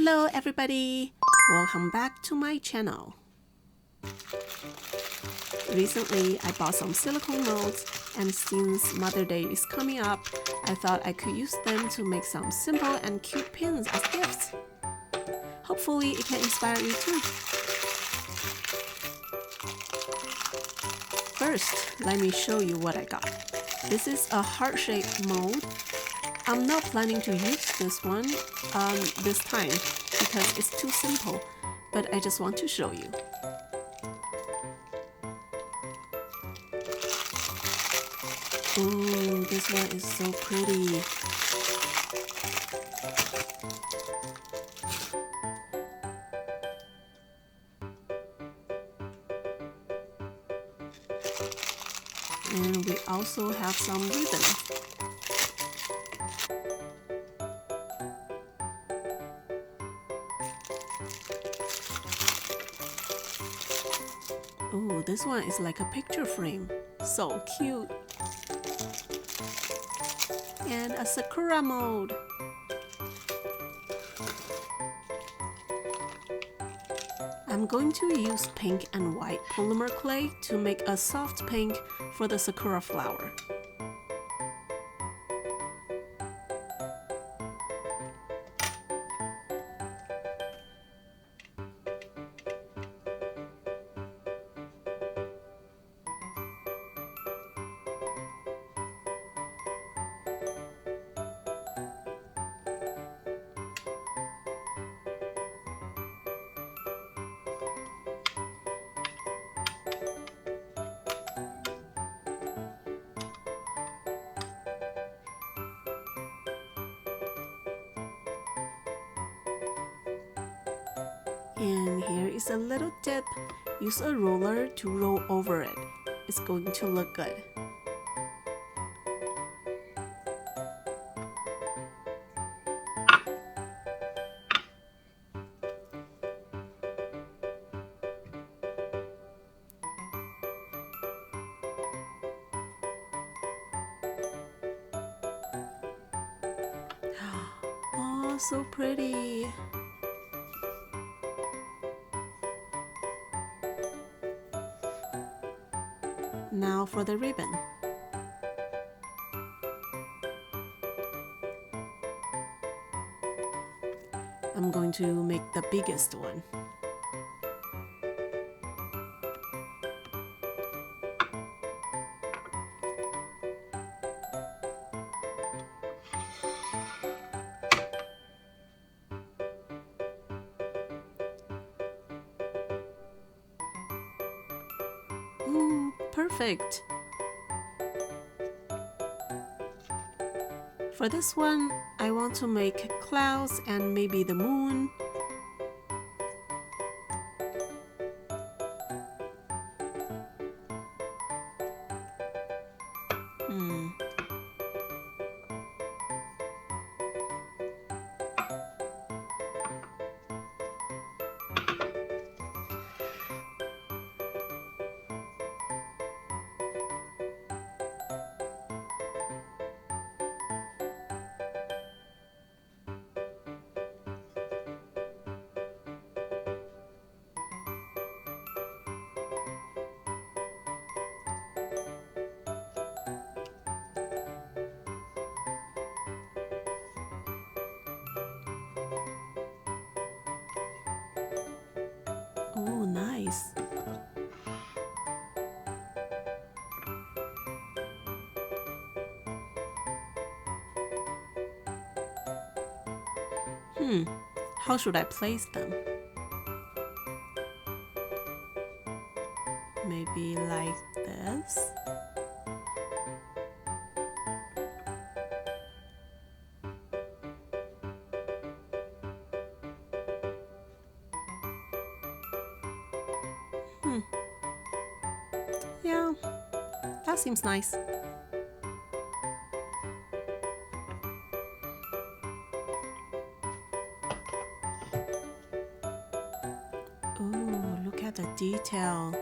Hello everybody! Welcome back to my channel. Recently, I bought some silicone molds, and since Mother's Day is coming up, I thought I could use them to make some simple and cute pins as gifts. Hopefully it can inspire you too. First, let me show you what I got. This is a heart-shaped mold. I'm not planning to use this one this time because it's too simple, but I just want to show you. Ooh, this one is so pretty. And we also have some ribbon. Oh, this one is like a picture frame. So cute. And a sakura mold. I'm going to use pink and white polymer clay to make a soft pink for the sakura flower. And here is a little tip. Use a roller to roll over it. It's going to look good. Oh, so pretty. Now for the ribbon. I'm going to make the biggest one. Ooh, perfect! For this one, I want to make clouds and maybe the moon. Oh, nice. How should I place them? Maybe like this? Yeah, that seems nice. Ooh, look at the detail.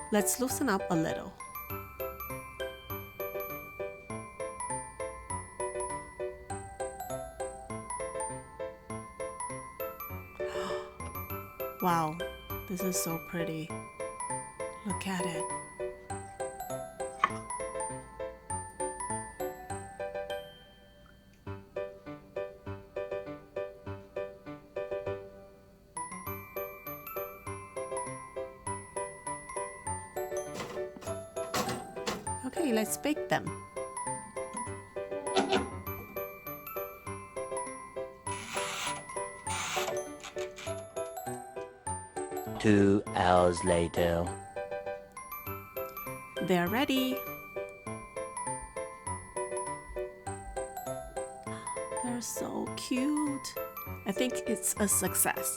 Let's loosen up a little. Wow, this is so pretty. Look at it. Okay, let's bake them. Two hours later. They're ready. They're so cute. I think it's a success.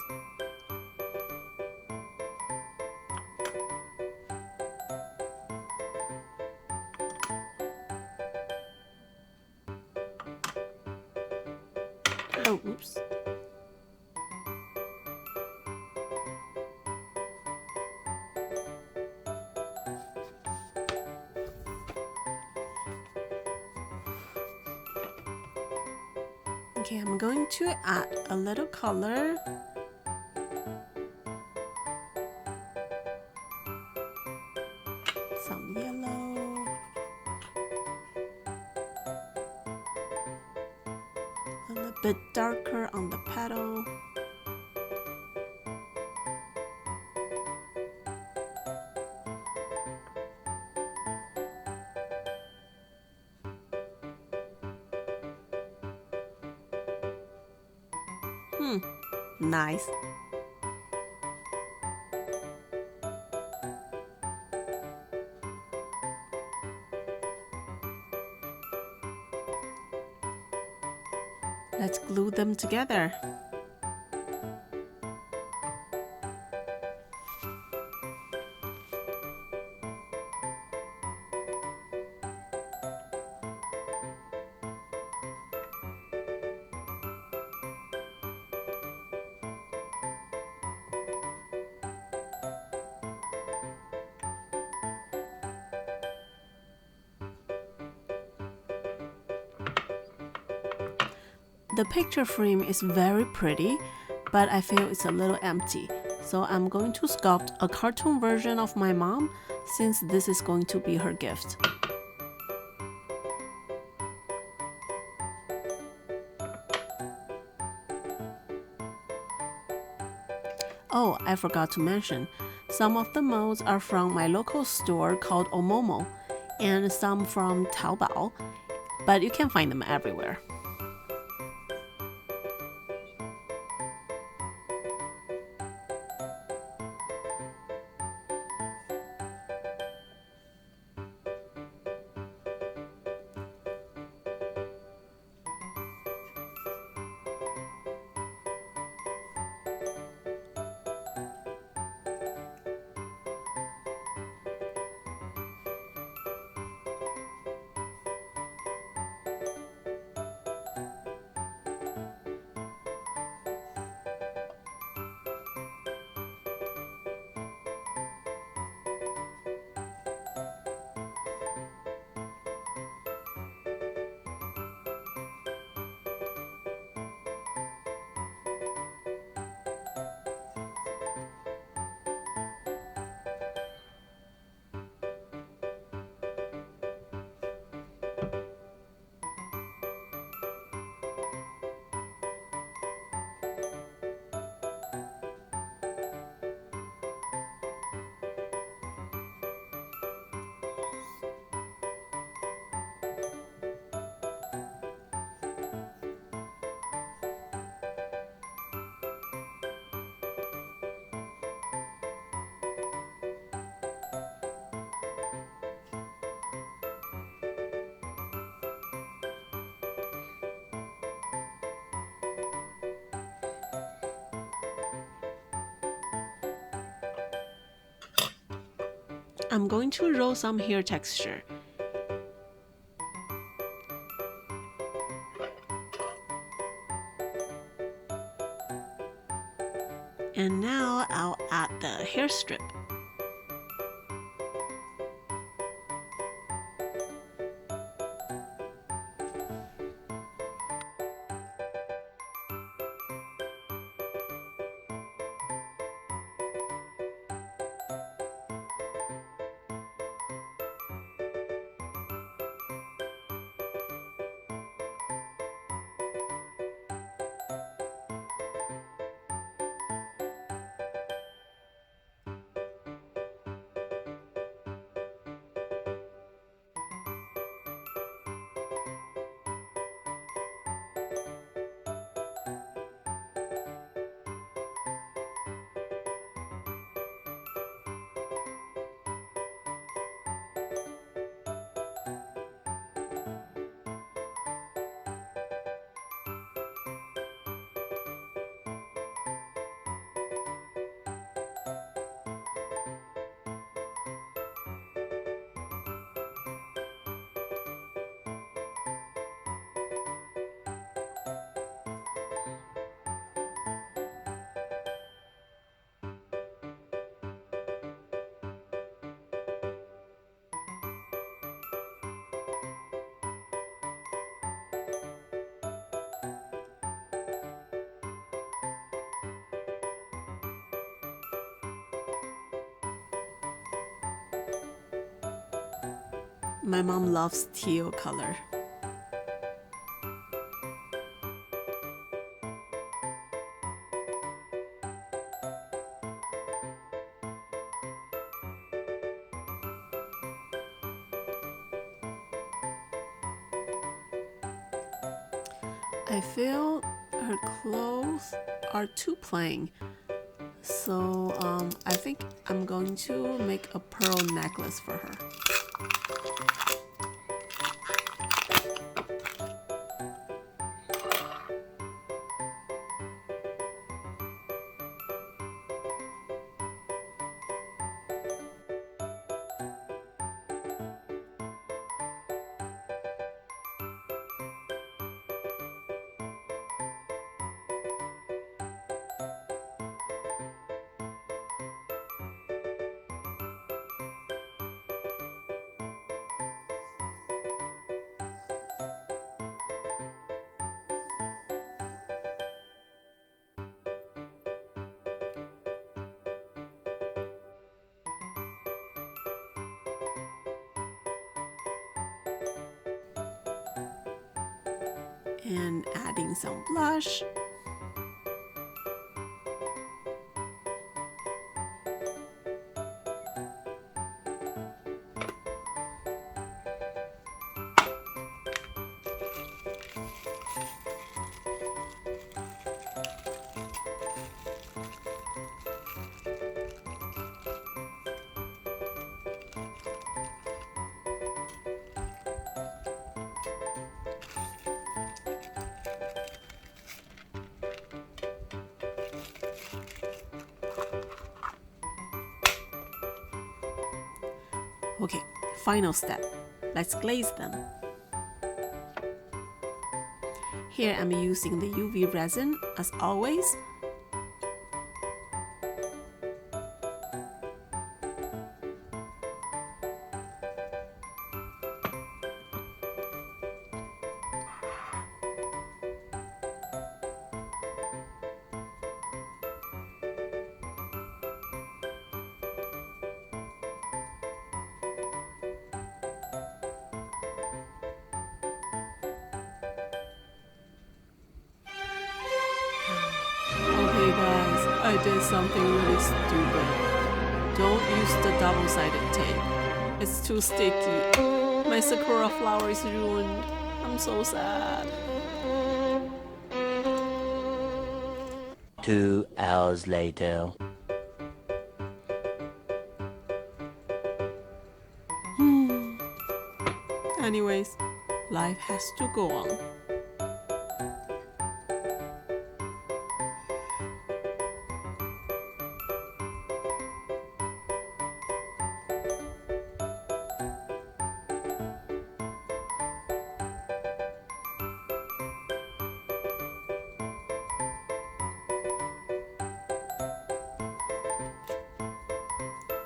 Oh, oops. Okay, I'm going to add a little color. Some yellow. A little bit darker on the petal. Nice. Let's glue them together. The picture frame is very pretty, but I feel it's a little empty. So I'm going to sculpt a cartoon version of my mom since this is going to be her gift. Oh, I forgot to mention, some of the molds are from my local store called Omomo and some from Taobao, but you can find them everywhere. I'm going to roll some hair texture. And now I'll add the hair strip. My mom loves teal color. I feel her clothes are too plain, so I think I'm going to make a pearl necklace for her. And adding some blush. Okay, final step. Let's glaze them. Here I'm using the UV resin as always. Okay guys, I did something really stupid. Don't use the double-sided tape. It's too sticky. My sakura flower is ruined. I'm so sad. 2 hours later. Anyways, life has to go on.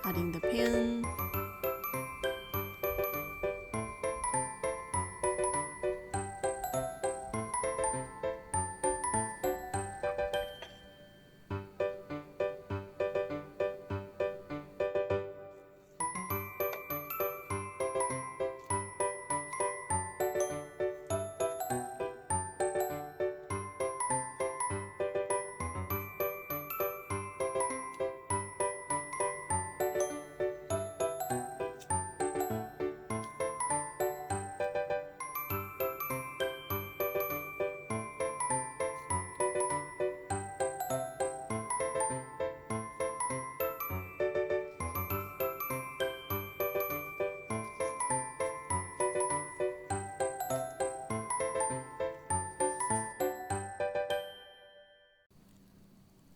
Adding the pin.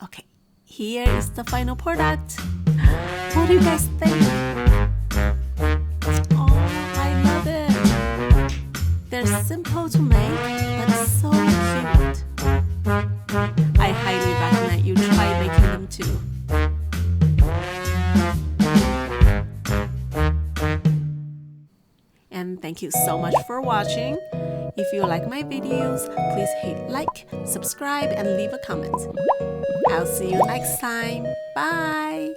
Okay, here is the final product. What do you guys think? Oh, I love it. They're simple to make, but so cute. I highly recommend you try making them too. And thank you so much for watching. If you like my videos, please hit like, subscribe, and leave a comment. I'll see you next time. Bye!